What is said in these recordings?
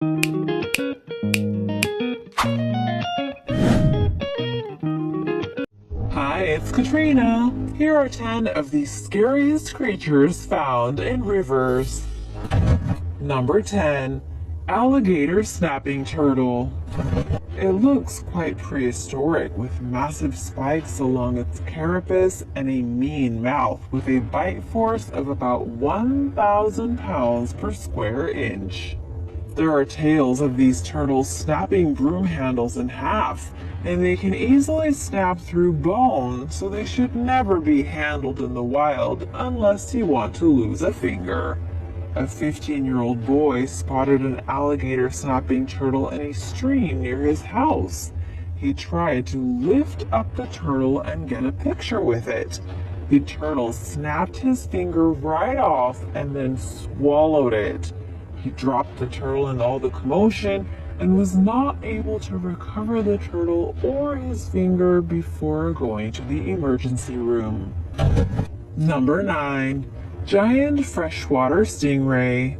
Hi, it's Katrina. Here are 10 of the scariest creatures found in rivers. Number 10. Alligator snapping turtle. It looks quite prehistoric with massive spikes along its carapace and a mean mouth with a bite force of about 1,000 pounds per square inch. There are tales of these turtles snapping broom handles in half, and they can easily snap through bone, so they should never be handled in the wild unless you want to lose a finger. A 15-year-old boy spotted an alligator snapping turtle in a stream near his house. He tried to lift up the turtle and get a picture with it. The turtle snapped his finger right off and then swallowed it. He dropped the turtle in all the commotion and was not able to recover the turtle or his finger before going to the emergency room. Number 9. Giant freshwater stingray.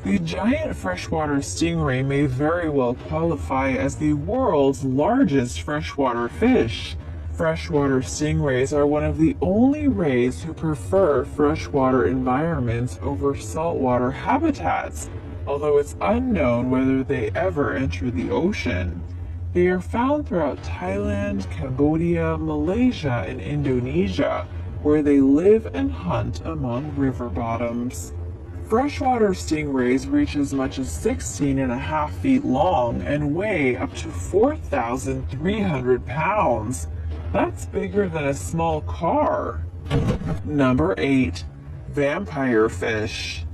The giant freshwater stingray may very well qualify as the world's largest freshwater fish. Freshwater stingrays are one of the only rays who prefer freshwater environments over saltwater habitats, although it's unknown whether they ever enter the ocean. They are found throughout Thailand, Cambodia, Malaysia, and Indonesia, where they live and hunt among river bottoms. Freshwater stingrays reach as much as 16.5 feet long and weigh up to 4,300 pounds. That's bigger than a small car. Number 8. Vampire fish.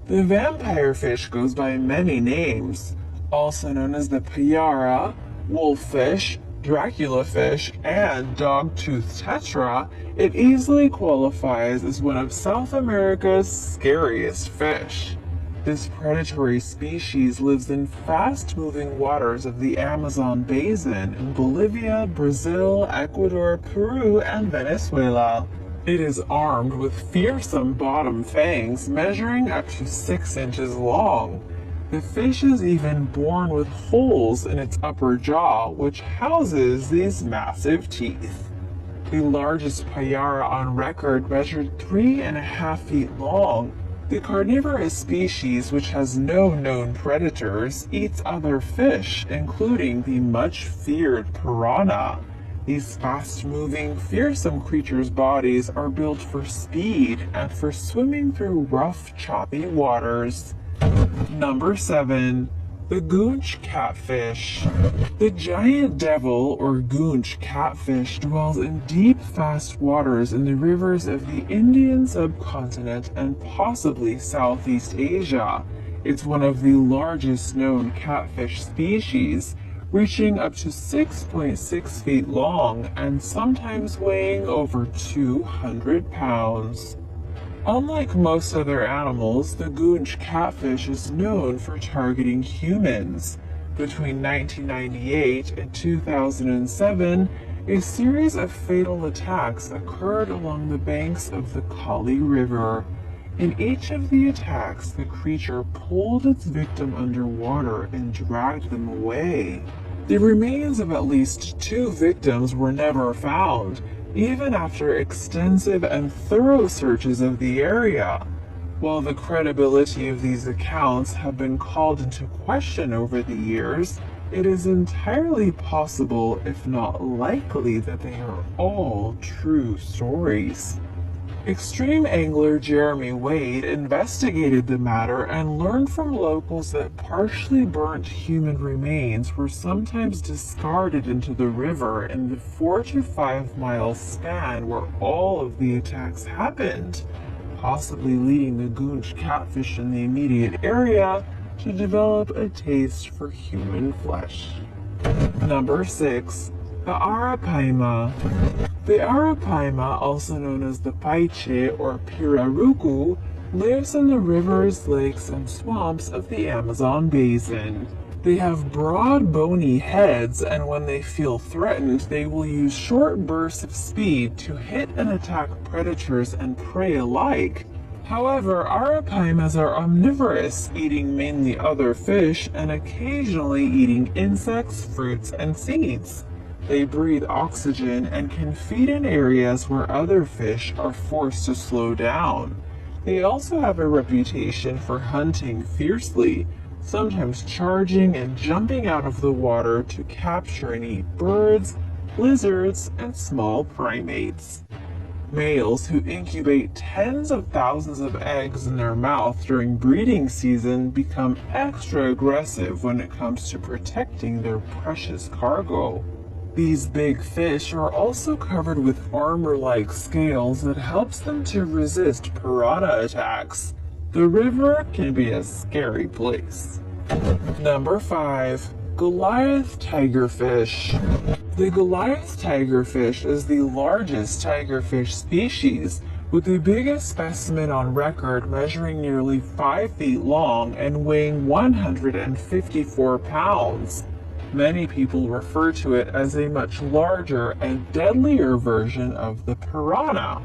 The vampire fish goes by many names, also known as the payara, wolffish, Dracula fish, and dog-toothed tetra. It easily qualifies as one of South America's scariest fish. This predatory species lives in fast-moving waters of the Amazon basin in Bolivia, Brazil, Ecuador, Peru, and Venezuela. It is armed with fearsome bottom fangs measuring up to 6 inches long. The fish is even born with holes in its upper jaw, which houses these massive teeth. The largest payara on record measured 3.5 feet long. The carnivorous species, which has no known predators, eats other fish, including the much-feared piranha. These fast-moving, fearsome creatures' bodies are built for speed and for swimming through rough, choppy waters. Number 7. The Goonch catfish. The giant devil or Goonch catfish dwells in deep, fast waters in the rivers of the Indian subcontinent and possibly Southeast Asia. It's one of the largest known catfish species, reaching up to 6.6 feet long and sometimes weighing over 200 pounds. Unlike most other animals, the Goonch catfish is known for targeting humans. Between 1998 and 2007, a series of fatal attacks occurred along the banks of the Kali River. In each of the attacks, the creature pulled its victim underwater and dragged them away. The remains of at least 2 victims were never found, even after extensive and thorough searches of the area. While the credibility of these accounts have been called into question over the years, it is entirely possible, if not likely, that they are all true stories. Extreme angler Jeremy Wade investigated the matter and learned from locals that partially burnt human remains were sometimes discarded into the river in the 4 to 5 mile span where all of the attacks happened, possibly leading the Goonch catfish in the immediate area to develop a taste for human flesh. Number 6. The Arapaima. The Arapaima, also known as the Paiche or Pirarucu, lives in the rivers, lakes, and swamps of the Amazon basin. They have broad, bony heads, and when they feel threatened, they will use short bursts of speed to hit and attack predators and prey alike. However, arapaimas are omnivorous, eating mainly other fish and occasionally eating insects, fruits, and seeds. They breathe oxygen and can feed in areas where other fish are forced to slow down. They also have a reputation for hunting fiercely, sometimes charging and jumping out of the water to capture and eat birds, lizards, and small primates. Males who incubate tens of thousands of eggs in their mouth during breeding season become extra aggressive when it comes to protecting their precious cargo. These big fish are also covered with armor-like scales that helps them to resist piranha attacks. The river can be a scary place. Number 5. Goliath tigerfish. The Goliath tigerfish is the largest tigerfish species, with the biggest specimen on record measuring nearly 5 feet long and weighing 154 pounds. Many people refer to it as a much larger and deadlier version of the piranha.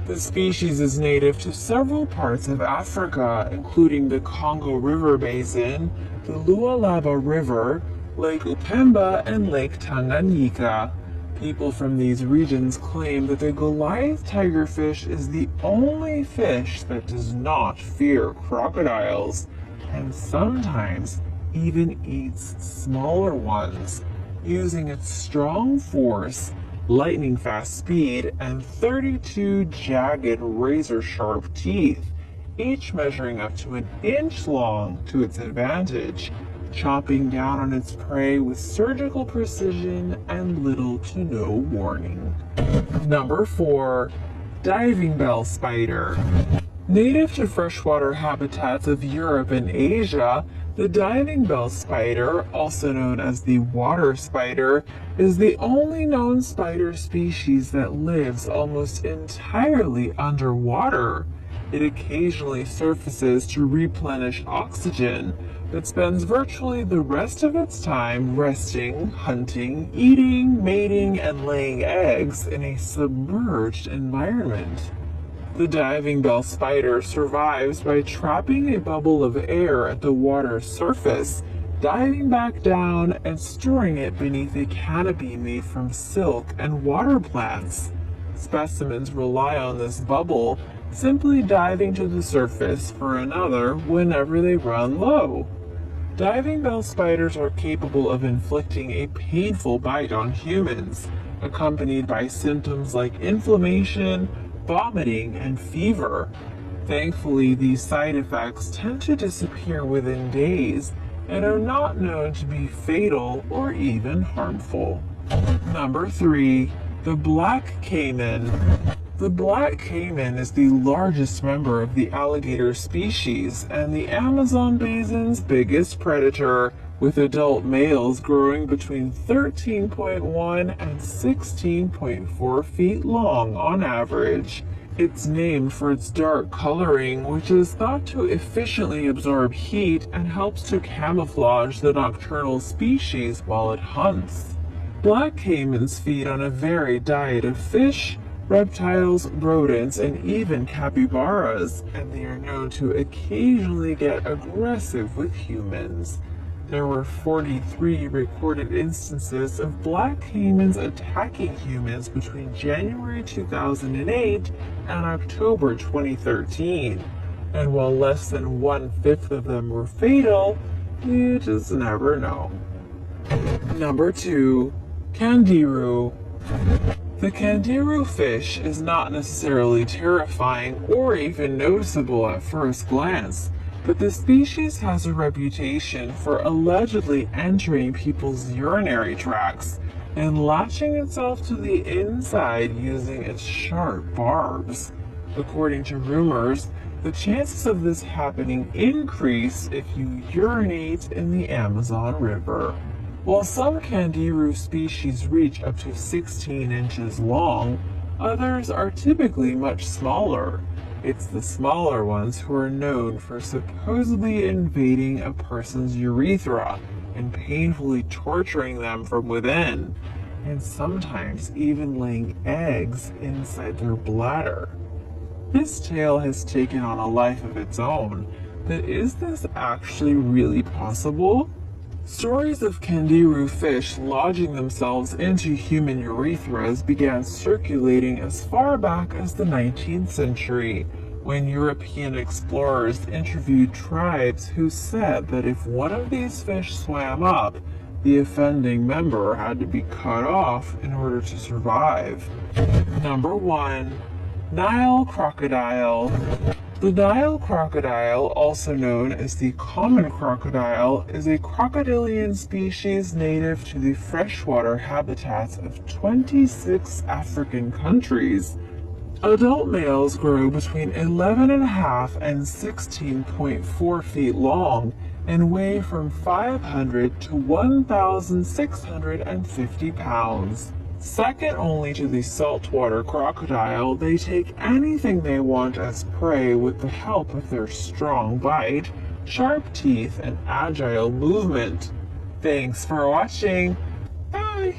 The species is native to several parts of Africa, including the Congo River Basin, the Lualaba River, Lake Upemba, and Lake Tanganyika. People from these regions claim that the Goliath tigerfish is the only fish that does not fear crocodiles, and sometimes even eats smaller ones, using its strong force, lightning fast speed, and 32 jagged razor-sharp teeth, each measuring up to an inch long to its advantage, chopping down on its prey with surgical precision and little to no warning. Number 4. Diving bell spider. Native to freshwater habitats of Europe and Asia, the diving bell spider, also known as the water spider, is the only known spider species that lives almost entirely underwater. It occasionally surfaces to replenish oxygen, but spends virtually the rest of its time resting, hunting, eating, mating, and laying eggs in a submerged environment. The diving bell spider survives by trapping a bubble of air at the water's surface, diving back down, and storing it beneath a canopy made from silk and water plants. Specimens rely on this bubble, simply diving to the surface for another whenever they run low. Diving bell spiders are capable of inflicting a painful bite on humans, accompanied by symptoms like inflammation, vomiting, and fever. Thankfully, these side effects tend to disappear within days and are not known to be fatal or even harmful. Number 3. The black caiman. The black caiman is the largest member of the alligator species and the Amazon basin's biggest predator, with adult males growing between 13.1 and 16.4 feet long on average. It's named for its dark coloring, which is thought to efficiently absorb heat and helps to camouflage the nocturnal species while it hunts. Black caimans feed on a varied diet of fish, reptiles, rodents, and even capybaras, and they are known to occasionally get aggressive with humans. There were 43 recorded instances of black caimans attacking humans between January 2008 and October 2013, and while less than 1/5 of them were fatal, you just never know. Number 2. Candiru. The candiru fish is not necessarily terrifying or even noticeable at first glance, but the species has a reputation for allegedly entering people's urinary tracts and latching itself to the inside using its sharp barbs. According to rumors, the chances of this happening increase if you urinate in the Amazon River. While some candiru species reach up to 16 inches long, others are typically much smaller. It's the smaller ones who are known for supposedly invading a person's urethra and painfully torturing them from within, and sometimes even laying eggs inside their bladder. This tale has taken on a life of its own, but is this actually really possible? Stories of Candiru fish lodging themselves into human urethras began circulating as far back as the 19th century, when European explorers interviewed tribes who said that if one of these fish swam up, the offending member had to be cut off in order to survive. Number 1. Nile crocodile. The Nile crocodile, also known as the common crocodile, is a crocodilian species native to the freshwater habitats of 26 African countries. Adult males grow between 11.5 and 16.4 feet long and weigh from 500 to 1,650 pounds. Second only to the saltwater crocodile, they take anything they want as prey with the help of their strong bite, sharp teeth, and agile movement. Thanks for watching. Bye!